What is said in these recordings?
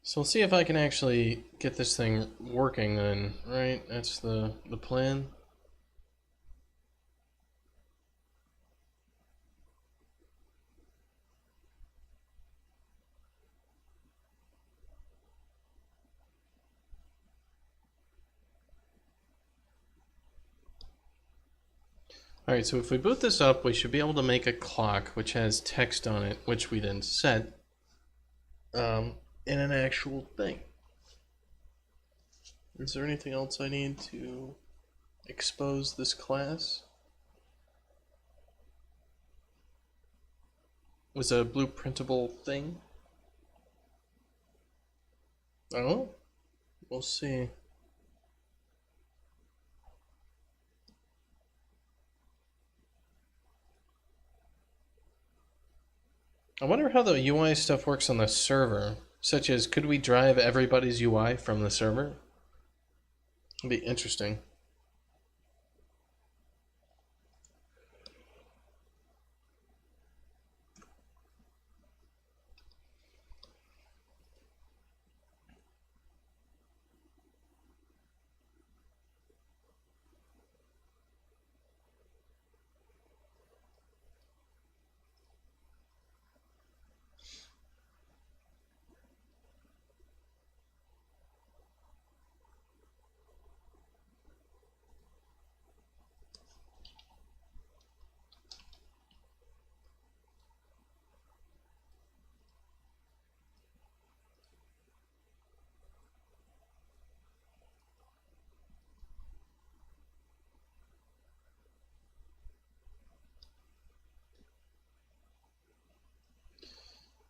So we'll see if I can actually get this thing working then, right? That's the plan. Alright, so if we boot this up, we should be able to make a clock which has text on it, which we then set in an actual thing. Is there anything else I need to expose this class? Was a blueprintable thing? I don't know. We'll see. I wonder how the UI stuff works on the server. Such as, could we drive everybody's UI from the server? It'd be interesting.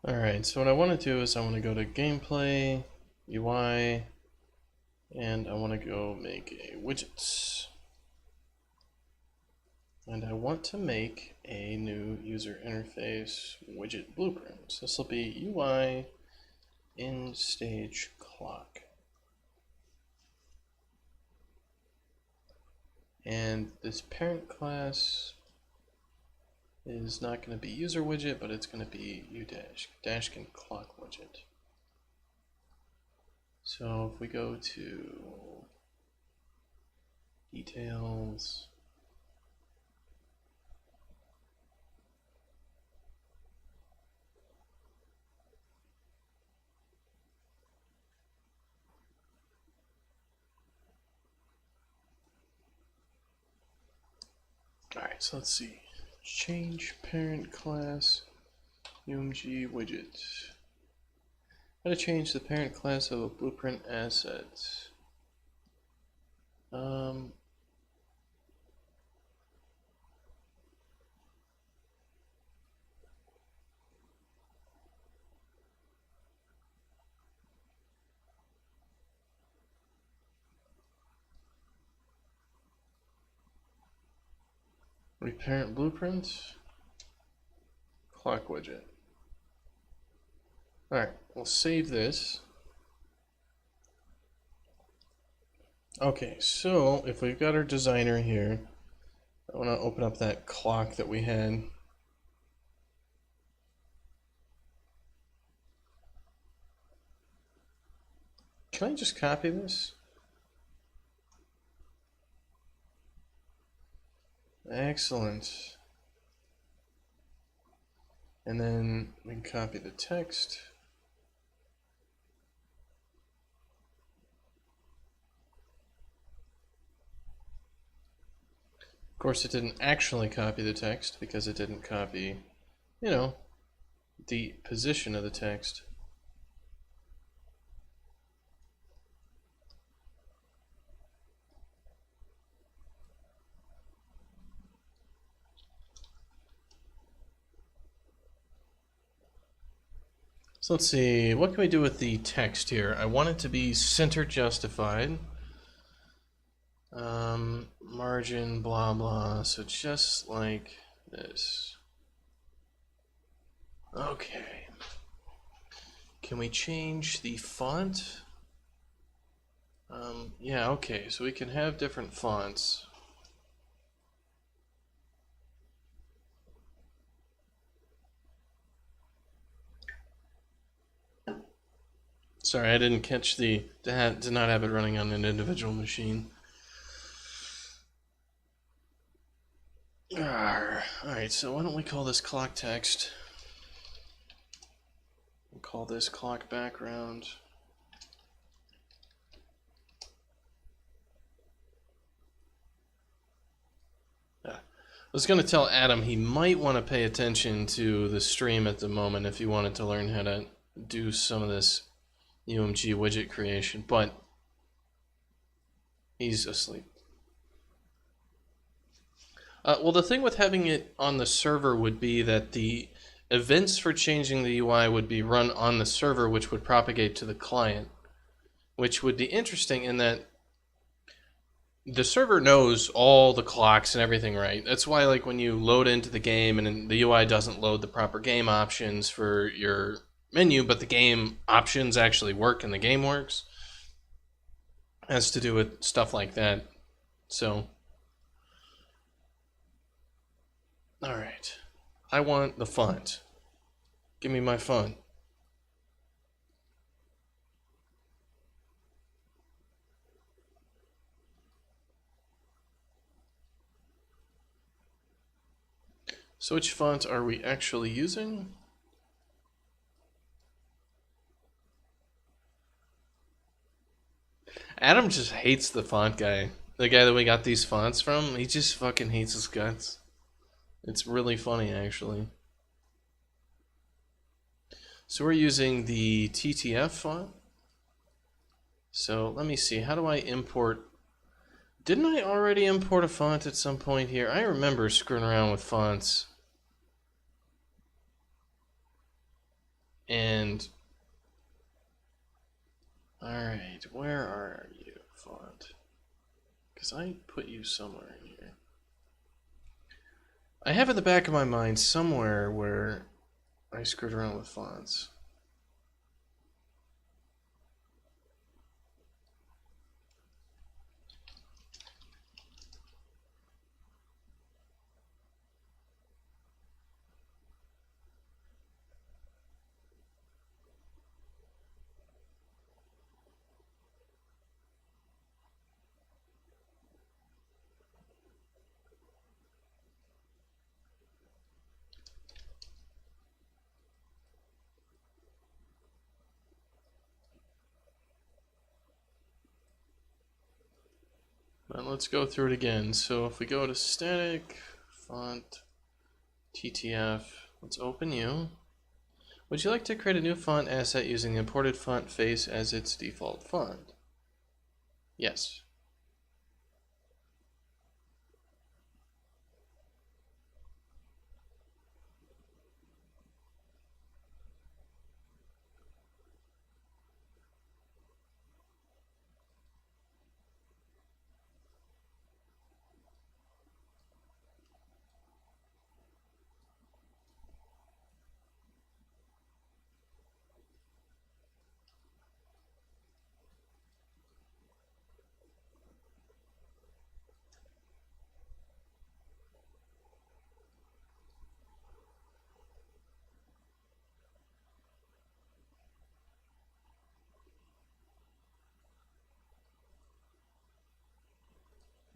Alright, so what I want to do is I want to go to Gameplay, UI, and I want to go make a widget. And I want to make a new user interface widget blueprint. This will be UI in stage clock. And this parent class is not going to be user widget, but it's going to be Dashkin clock widget. So if we go to details, alright, so let's see. Change parent class UMG widget. How to change the parent class of a blueprint asset. Reparent blueprint. Clock widget. Alright, we'll save this. Okay, so if we've got our designer here, I want to open up that clock that we had. Can I just copy this? Excellent. And then we can copy the text. Of course, it didn't actually copy the text because it didn't copy, you know, the position of the text. So let's see, what can we do with the text here? I want it to be center justified. Margin, blah, blah. So just like this. Okay. Can we change the font? Yeah, okay. So we can have different fonts. Sorry, I didn't catch did not have it running on an individual machine. Alright, so why don't we call this clock text? We'll call this clock background. I was going to tell Adam he might want to pay attention to the stream at the moment if he wanted to learn how to do some of this UMG widget creation, but he's asleep. Well, the thing with having it on the server would be that the events for changing the UI would be run on the server, which would propagate to the client, which would be interesting in that the server knows all the clocks and everything, right? That's why, like, when you load into the game and the UI doesn't load the proper game options for your menu, but the game options actually work and the game works, it has to do with stuff like that. So, alright. I want the font. Give me my font. So which font are we actually using? Adam just hates the font guy. The guy that we got these fonts from, he just fucking hates his guts. It's really funny, actually. So we're using the TTF font. So let me see, how do I import? Didn't I already import a font at some point here? I remember screwing around with fonts. And alright, where are you, font? Because I put you somewhere in here. I have in the back of my mind somewhere where I screwed around with fonts. But let's go through it again. So if we go to static, font, TTF, let's open you. Would you like to create a new font asset using the imported font face as its default font? Yes.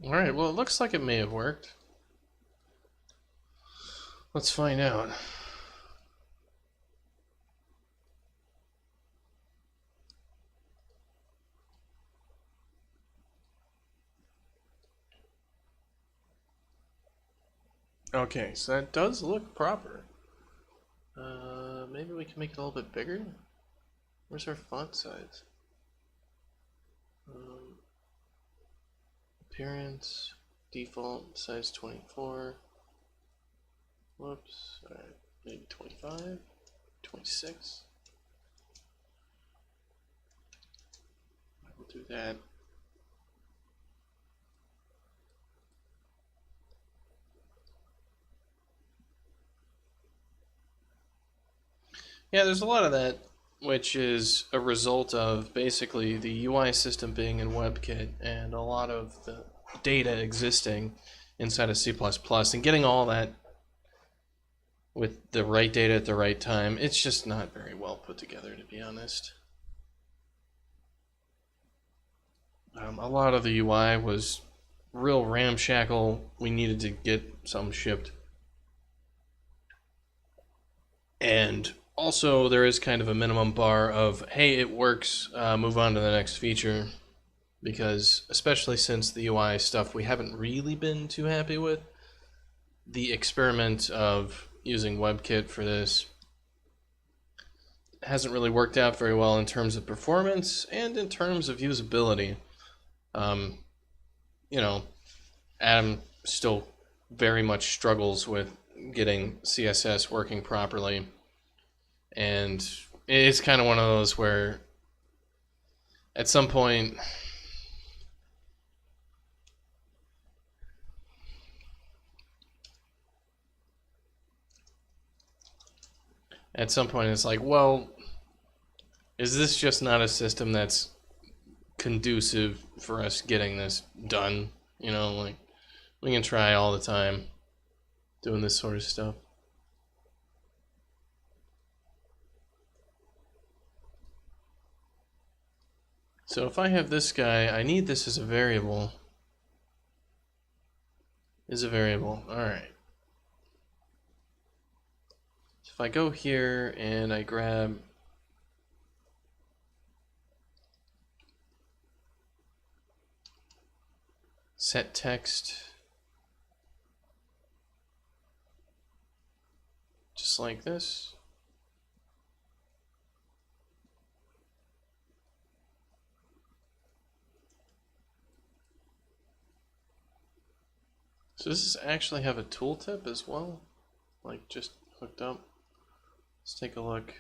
Alright, well, it looks like it may have worked. Let's find out. Okay, so that does look proper. Maybe we can make it a little bit bigger? Where's our font size? Appearance, default, size 24. Whoops, alright, maybe 25, 26. We'll do that. Yeah, there's a lot of that, which is a result of basically the UI system being in WebKit and a lot of the data existing inside of C++ and getting all that with the right data at the right time. It's just not very well put together, to be honest. A lot of the UI was real ramshackle. We needed to get some shipped. And also, there is kind of a minimum bar of, hey, it works, move on to the next feature. Because, especially since the UI stuff we haven't really been too happy with, the experiment of using WebKit for this hasn't really worked out very well in terms of performance and in terms of usability. You know, Adam still very much struggles with getting CSS working properly. And it's kind of one of those where at some point it's like, well, is this just not a system that's conducive for us getting this done? You know, like, we can try all the time doing this sort of stuff. So if I have this guy, I need this as a variable. Is a variable. Alright. So if I go here and I grab set text, just like this. So does this actually have a tooltip as well? Like, just hooked up? Let's take a look.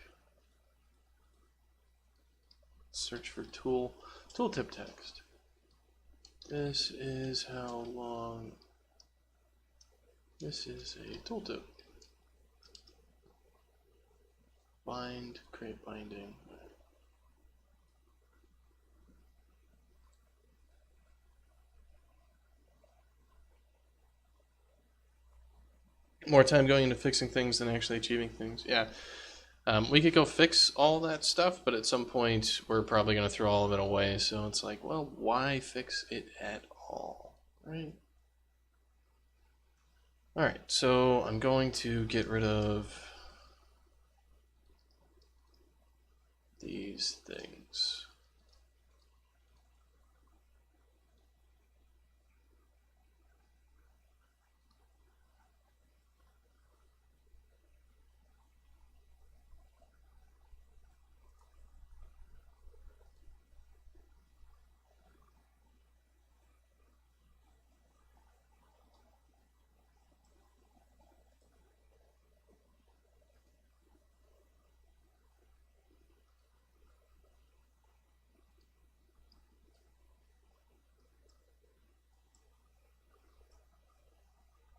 Search for tooltip text. This is how long. This is a tooltip. Bind, create binding. More time going into fixing things than actually achieving things. Yeah. We could go fix all that stuff, but at some point we're probably going to throw all of it away. So it's like, well, why fix it at all, right? All right, so I'm going to get rid of these things.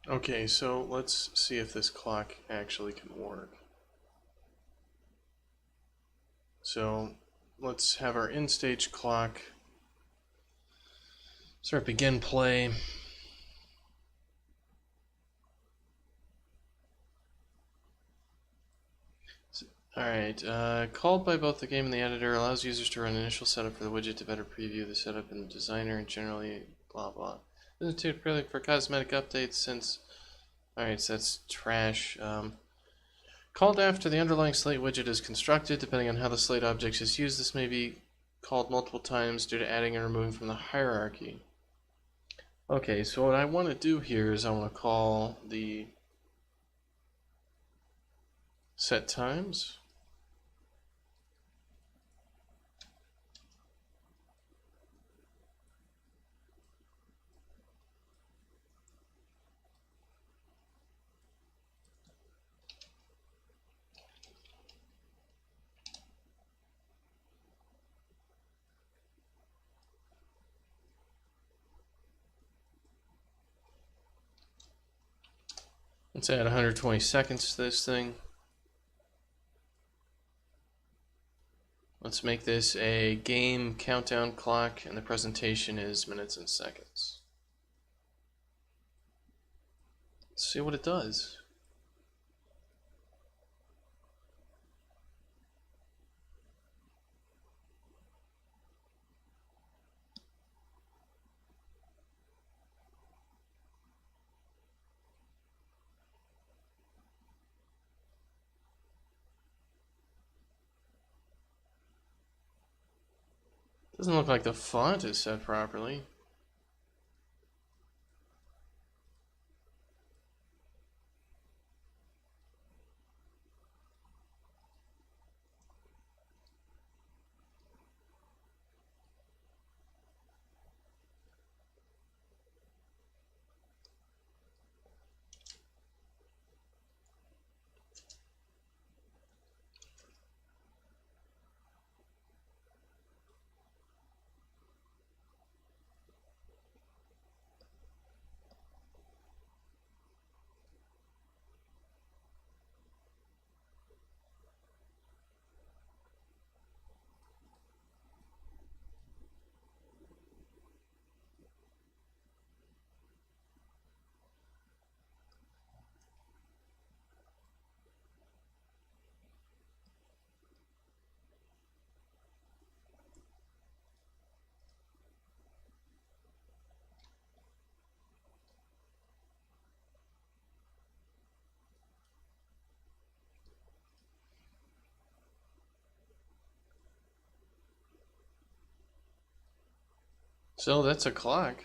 Okay, so let's see if this clock actually can work. So let's have our in-stage clock start begin play. Alright, called by both the game and the editor, allows users to run initial setup for the widget to better preview the setup in the designer and generally blah blah. Doesn't take purely for cosmetic updates since. Alright, so that's trash. Called after the underlying slate widget is constructed. Depending on how the slate object is used, this may be called multiple times due to adding and removing from the hierarchy. Okay, so what I want to do here is I want to call the set times. Let's add 120 seconds to this thing. Let's make this a game countdown clock, and the presentation is minutes and seconds. Let's see what it does. Doesn't look like the font is set properly. So that's a clock.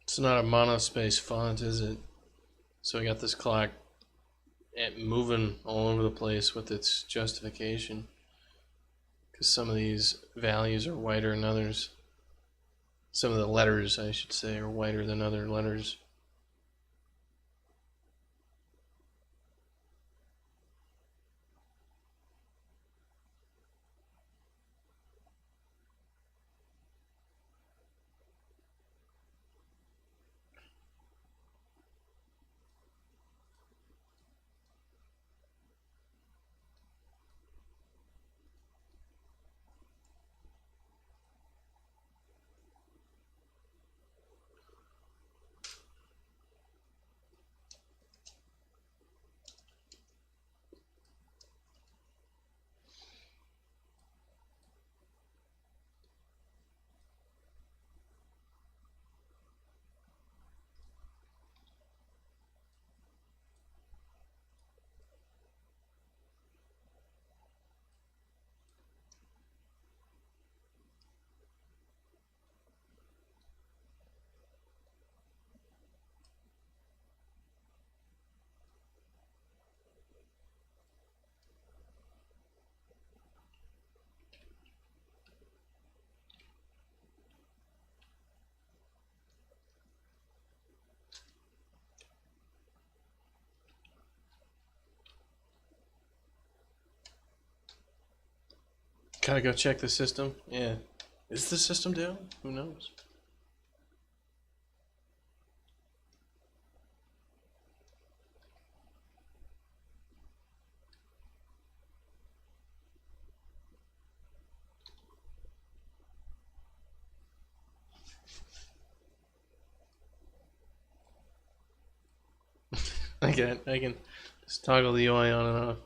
It's not a monospace font, is it? So we got this clock moving all over the place with its justification. Because some of these values are whiter than others. Some of the letters, I should say, are whiter than other letters. Gotta go check the system. Yeah. Is the system down? Who knows? I can just toggle the UI on and off.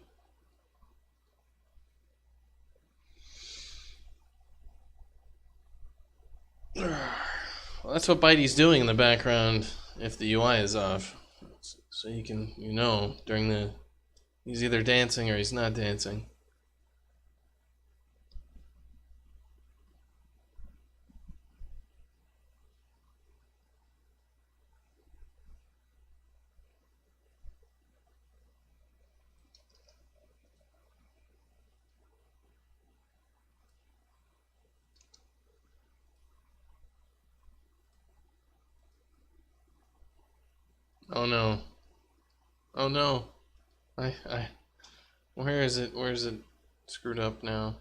Well, that's what Bitey's doing in the background if the UI is off. So you can, during the... He's either dancing or he's not dancing. Oh no. Oh no. Where is it? Where is it screwed up now?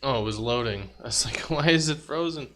Oh, it was loading. I was like, why is it frozen?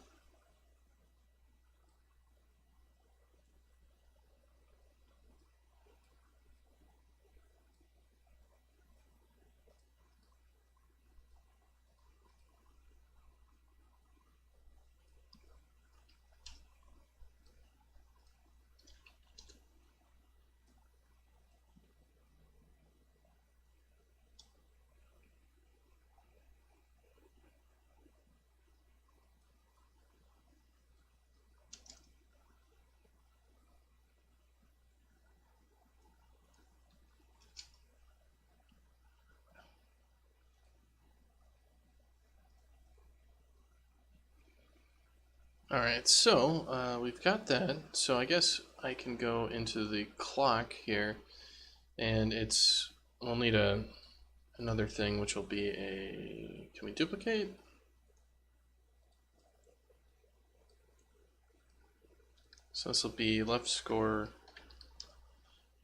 Alright, so we've got that. So I guess I can go into the clock here, and we'll need another thing, which will be a, can we duplicate? So this will be left score,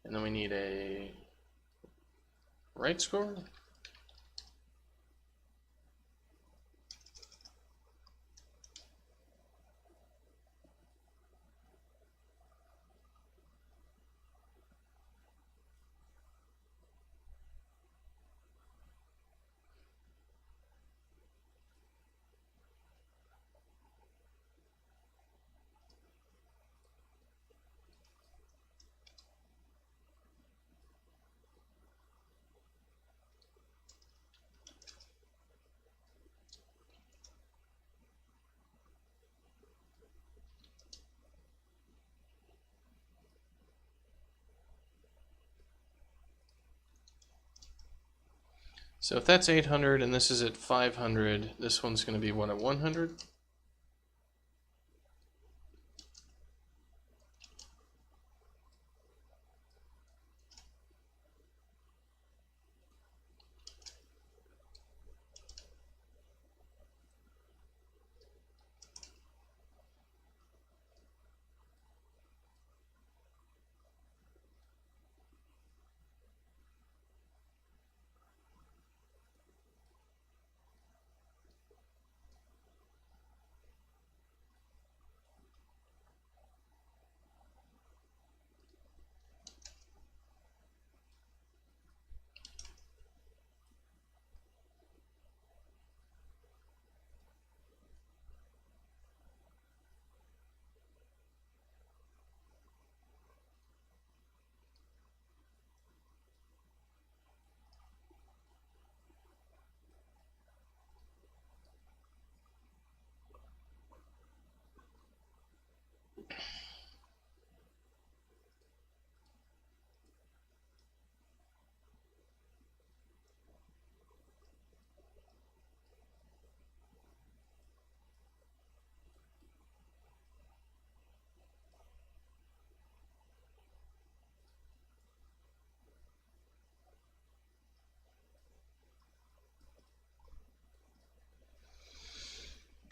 and then we need a right score. So if that's 800 and this is at 500, this one's going to be what, at 100?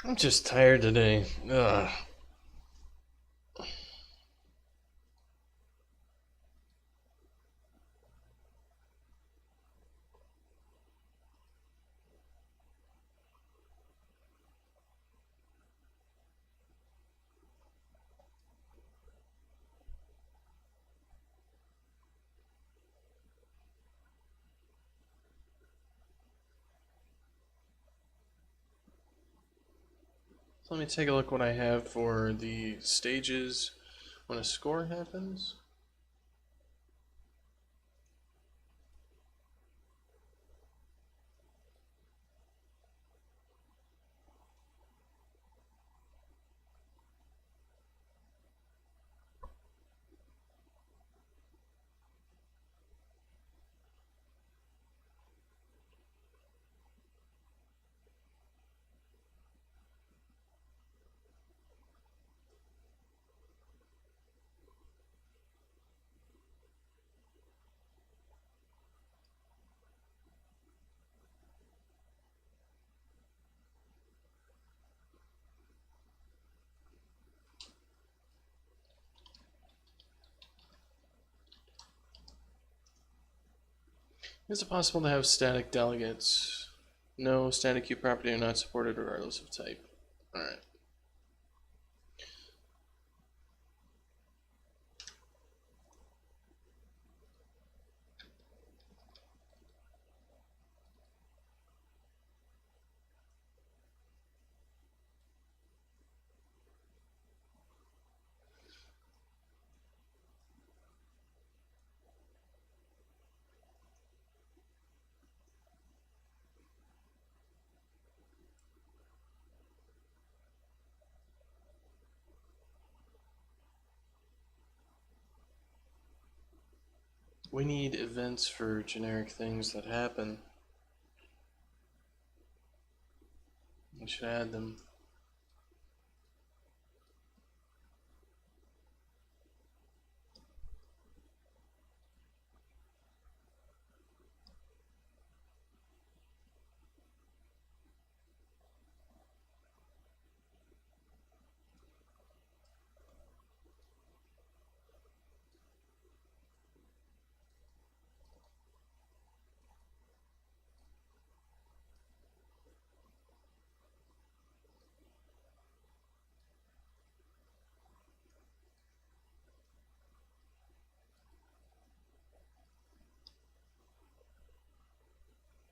I'm just tired today. Ugh. So let me take a look what I have for the stages when a score happens. Is it possible to have static delegates? No, static queue property are not supported regardless of type. Alright. We need events for generic things that happen. We should add them.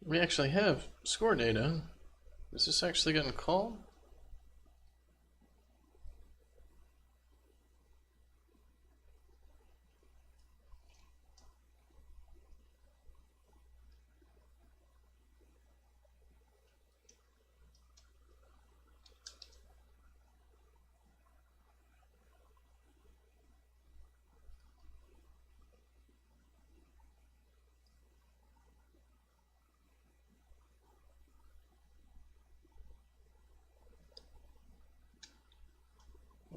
We actually have score data. Is this actually getting called?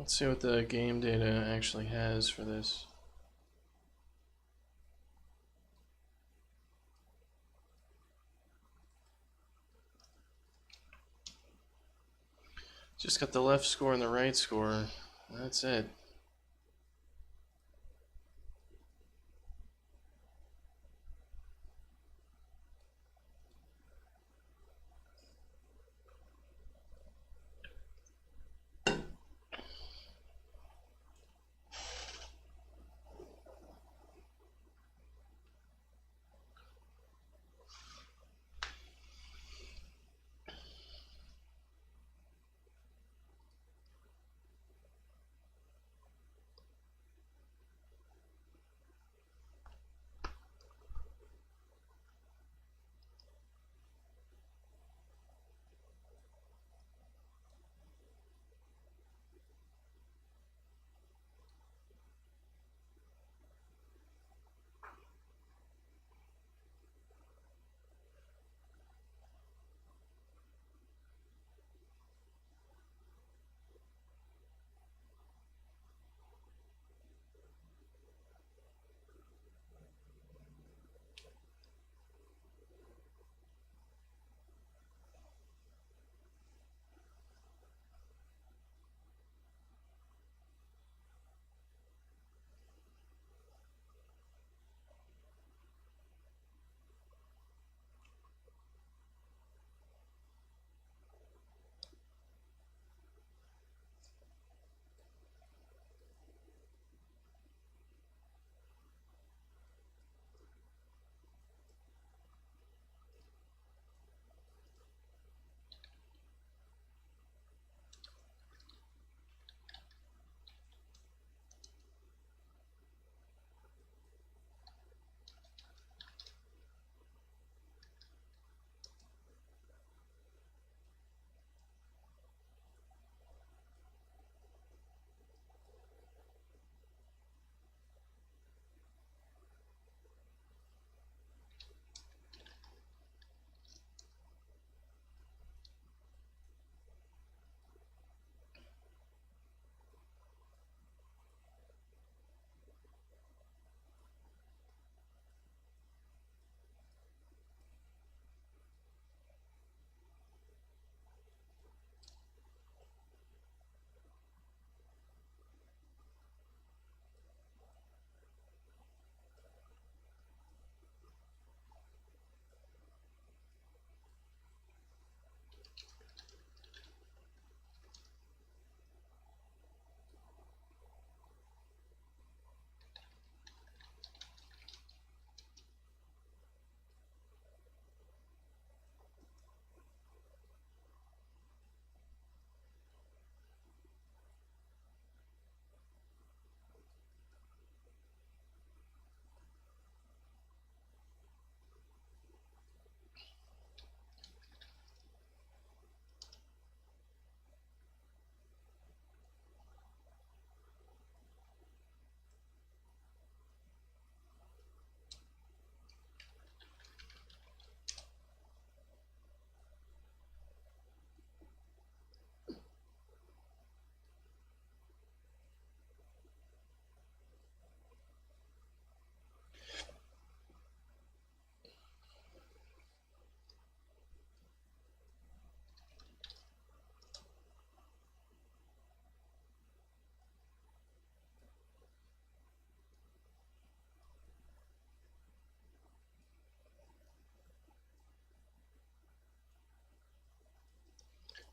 Let's see what the game data actually has for this. Just got the left score and the right score. That's it.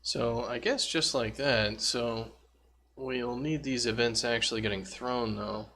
So I guess just like that. So we'll need these events actually getting thrown though.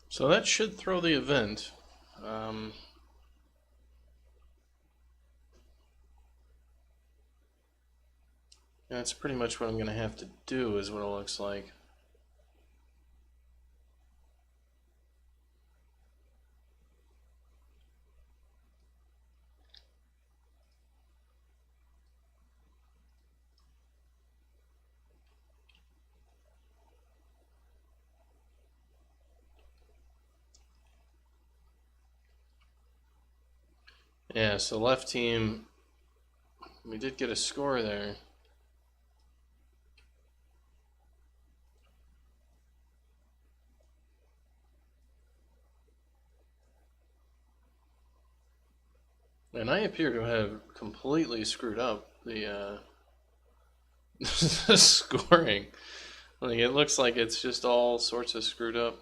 So that should throw the event. That's pretty much what I'm going to have to do, is what it looks like. Yeah, so left team, we did get a score there. And I appear to have completely screwed up the the scoring. Like, it looks like it's just all sorts of screwed up.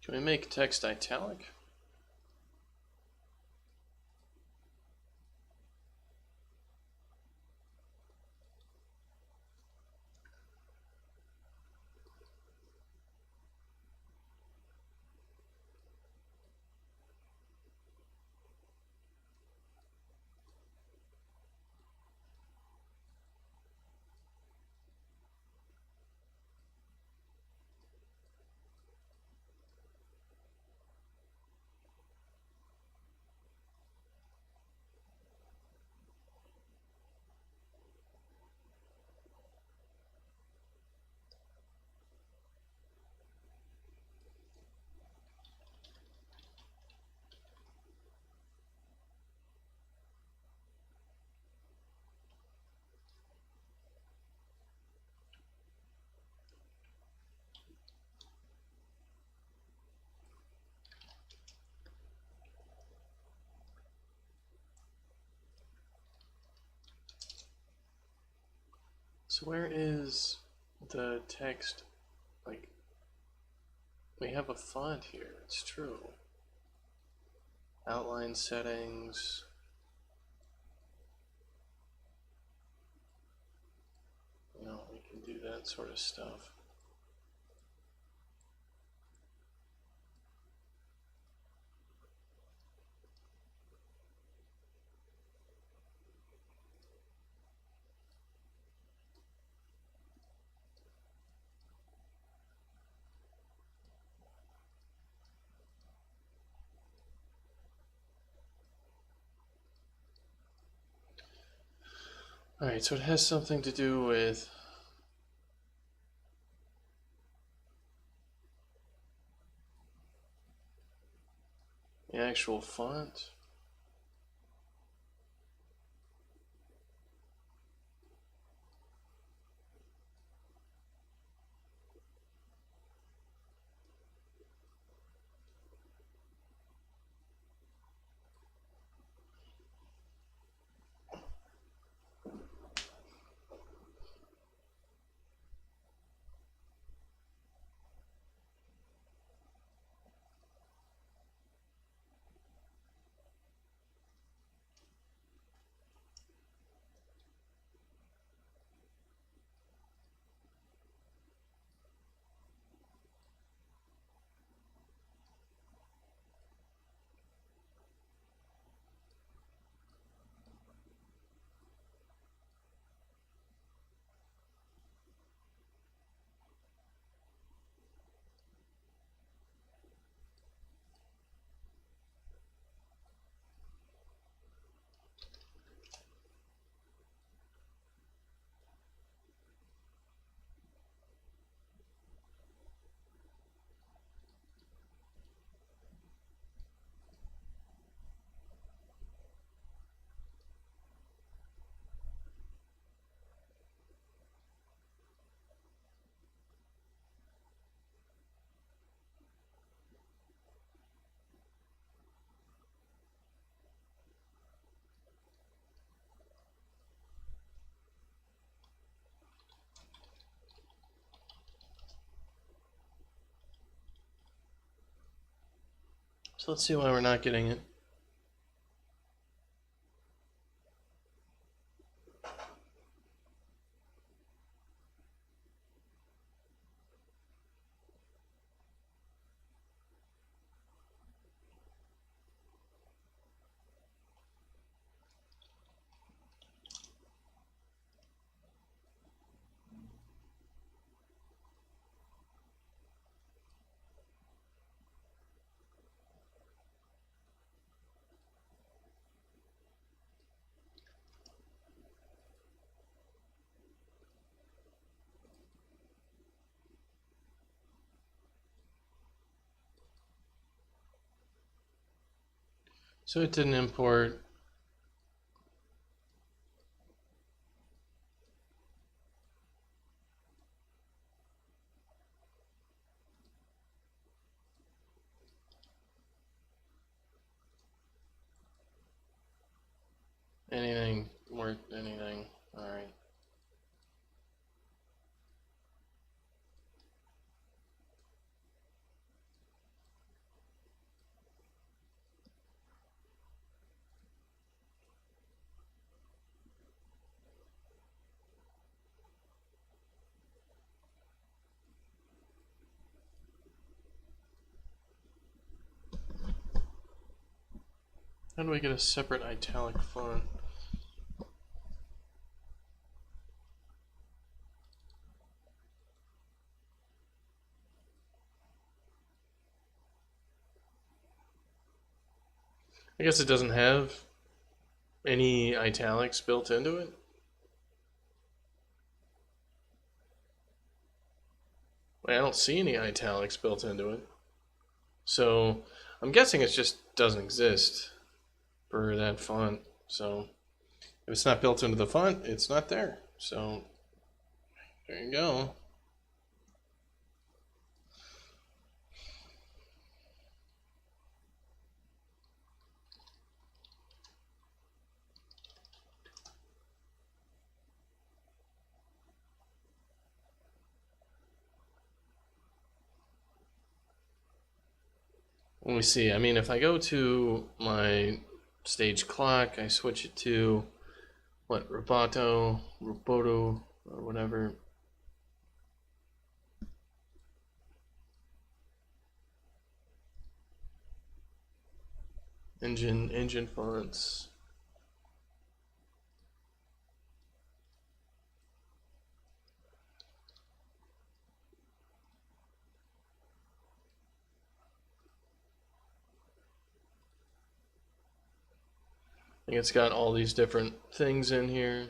Can we make text italic? So where is the text? Like, we have a font here, it's true. Outline settings. You know, we can do that sort of stuff. Alright, so it has something to do with the actual font. So let's see why we're not getting it. So it didn't import anything worth anything. Alright. How do I get a separate italic font? I guess it doesn't have any italics built into it. Wait, I don't see any italics built into it. So I'm guessing it just doesn't exist for that font. So if it's not built into the font, it's not there. So there you go. Let me see. I mean, if I go to my stage clock, I switch it to what, Roboto, or whatever. Engine fonts. I think it's got all these different things in here.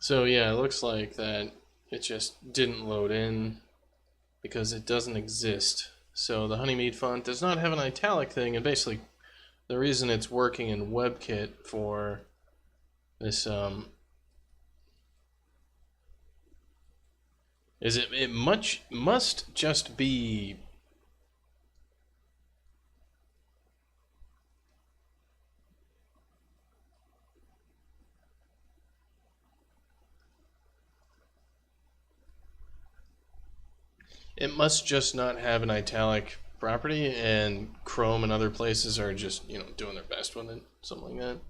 So yeah, it looks like that it just didn't load in because it doesn't exist. So the Honeymead font does not have an italic thing, and basically the reason it's working in WebKit for this is it must just be. It must just not have an italic property, and Chrome and other places are just, doing their best with it, something like that.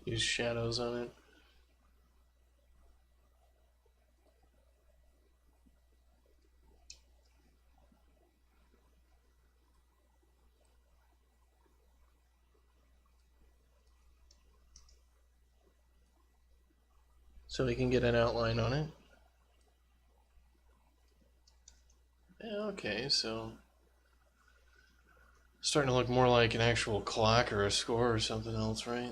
Use shadows on it. So we can get an outline on it. Yeah, okay, so starting to look more like an actual clock or a score or something else, right?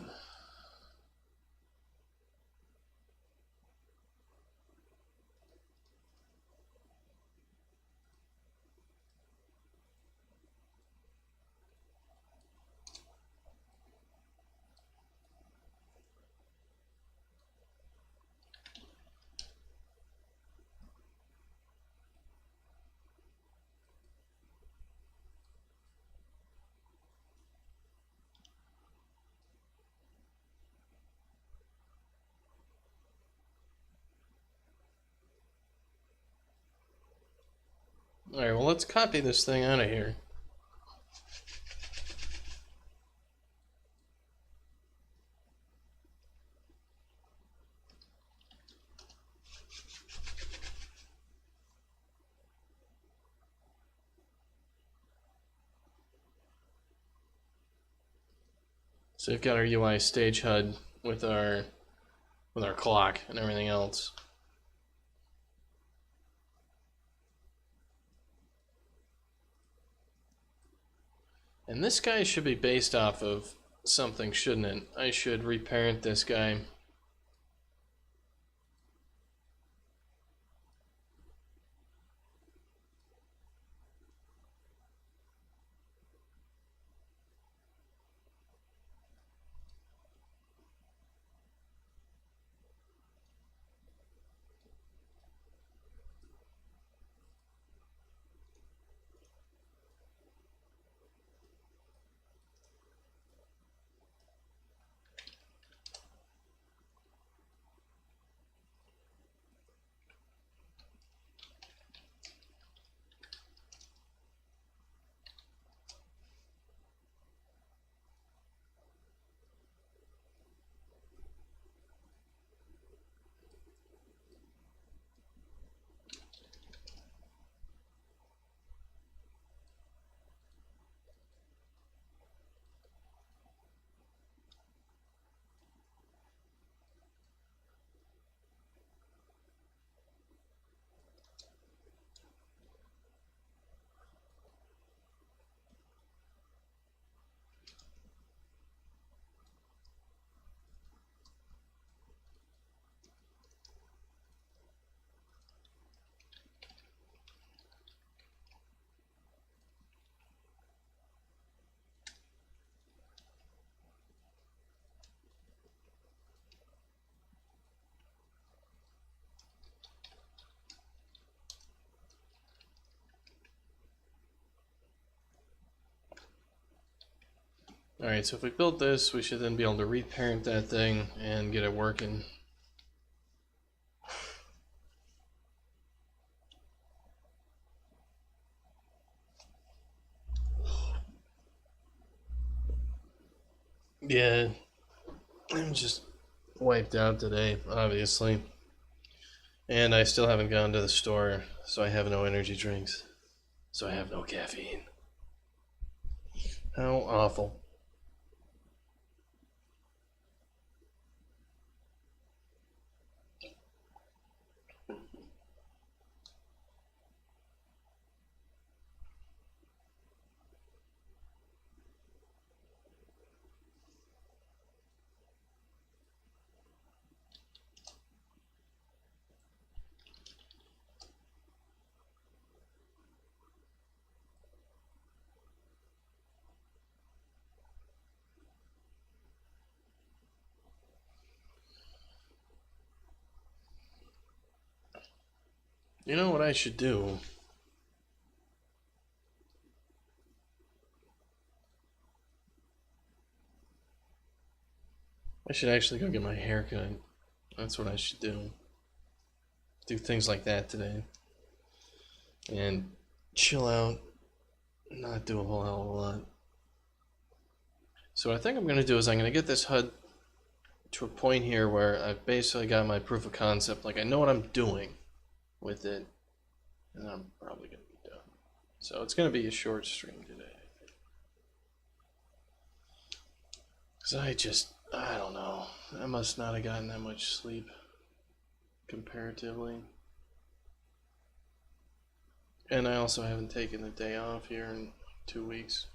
Alright, well, let's copy this thing out of here. So we've got our UI stage HUD with our clock and everything else. And this guy should be based off of something, shouldn't it? I should reparent this guy. Alright, so if we build this, we should then be able to reparent that thing and get it working. Yeah, I'm just wiped out today, obviously. And I still haven't gone to the store, so I have no energy drinks. So I have no caffeine. How awful. You know what I should do? I should actually go get my hair cut. That's what I should do. Do things like that today. And chill out. Not do a whole hell of a lot. So what I think I'm going to do is I'm going to get this HUD to a point here where I've basically got my proof of concept. Like I know what I'm doing with it. And I'm probably going to be done. So it's going to be a short stream today. Because I don't know. I must not have gotten that much sleep. Comparatively. And I also haven't taken the day off here in 2 weeks.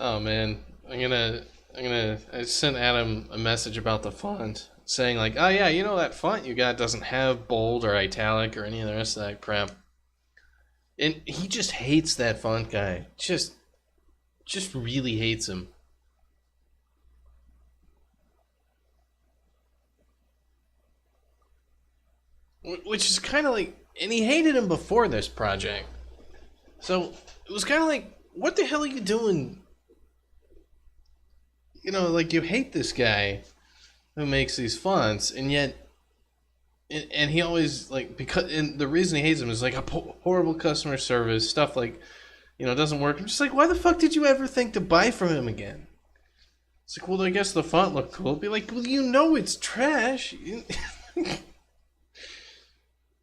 Oh man, I sent Adam a message about the font, saying like, oh yeah, you know that font you got doesn't have bold or italic or any of the rest of that crap. And he just hates that font guy. Just really hates him. Which is kind of like, and he hated him before this project. So it was kind of like, what the hell are you doing? You know, like you hate this guy who makes these fonts, and yet, and he always like because, and the reason he hates him is like a horrible customer service stuff. Like, you know, doesn't work. I'm just like, why the fuck did you ever think to buy from him again? It's like, well, I guess the font looked cool. Be like, well, you know, it's trash.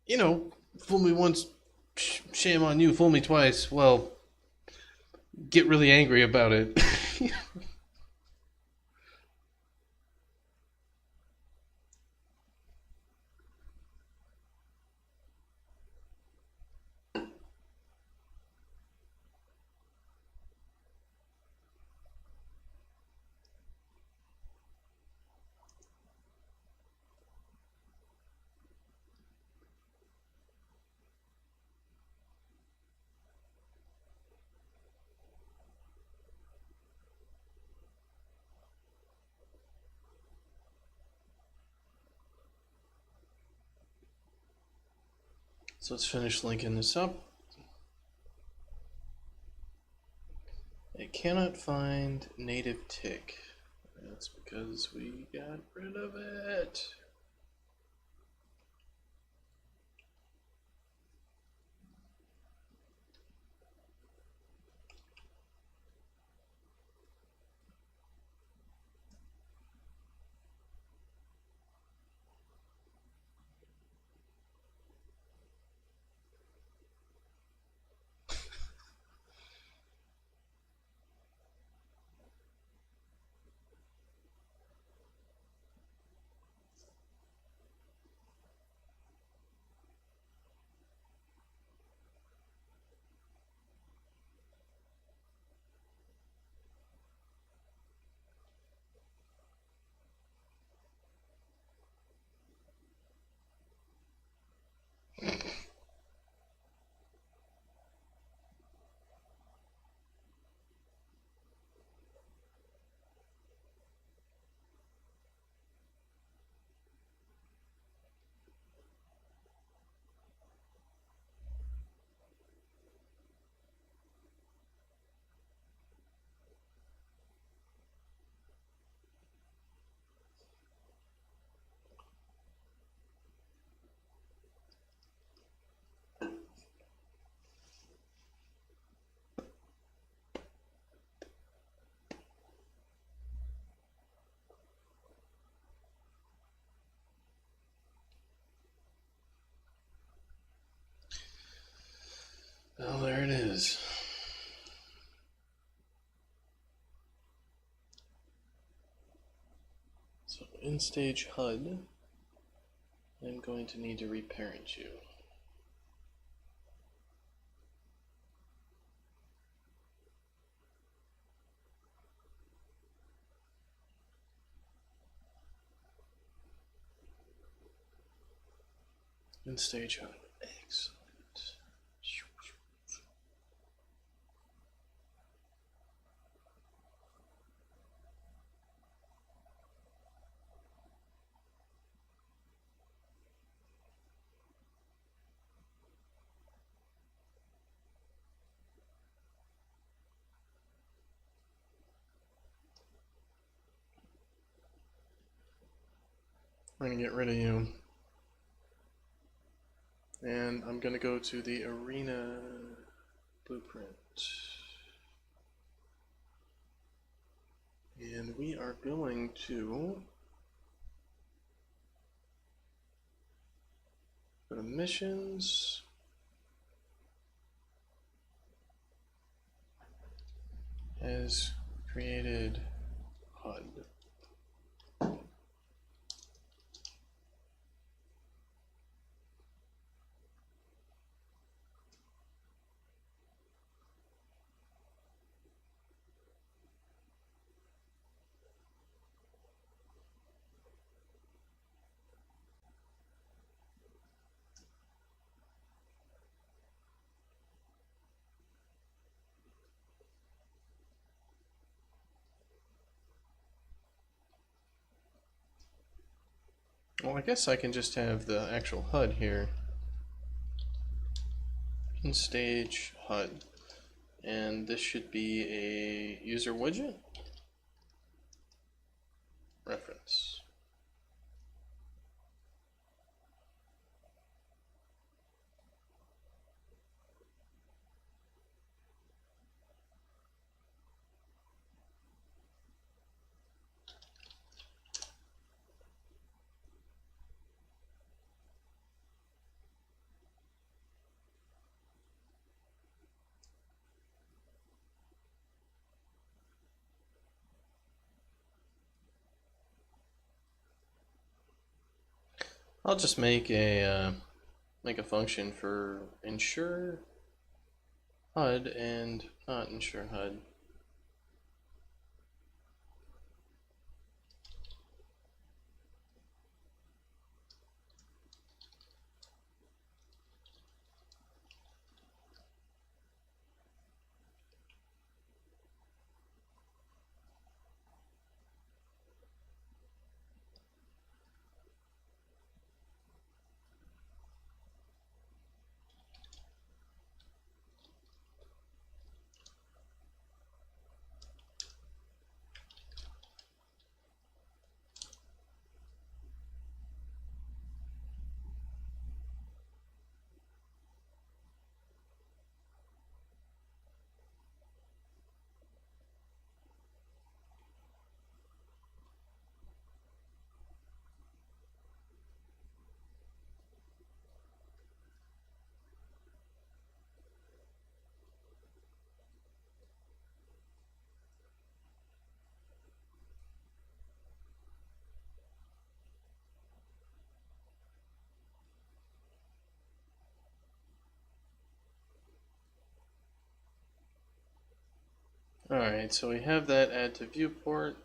You know, fool me once, shame on you. Fool me twice. Well, get really angry about it. So let's finish linking this up. I cannot find native tick. That's because we got rid of it. in stage HUD, I'm going to need to reparent you. In stage HUD. Excellent. I'm going to get rid of you. And I'm going to go to the arena blueprint. And we are going to go to missions. Has created HUD. Well, I guess I can just have the actual HUD here. In stage HUD. And this should be a user widget. Reference. I'll just make a function for ensure HUD and not ensure HUD. Alright, so we have that add to viewport.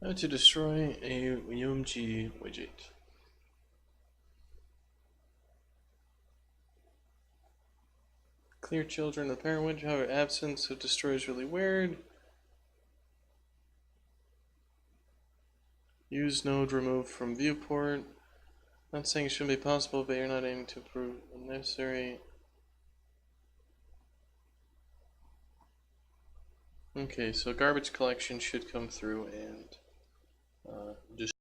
How to destroy a UMG widget. Clear children, the parent widget, however, absent, so destroy is really weird. Use node removed from viewport. Not saying it shouldn't be possible, but you're not aiming to prove unnecessary. Okay, so garbage collection should come through and just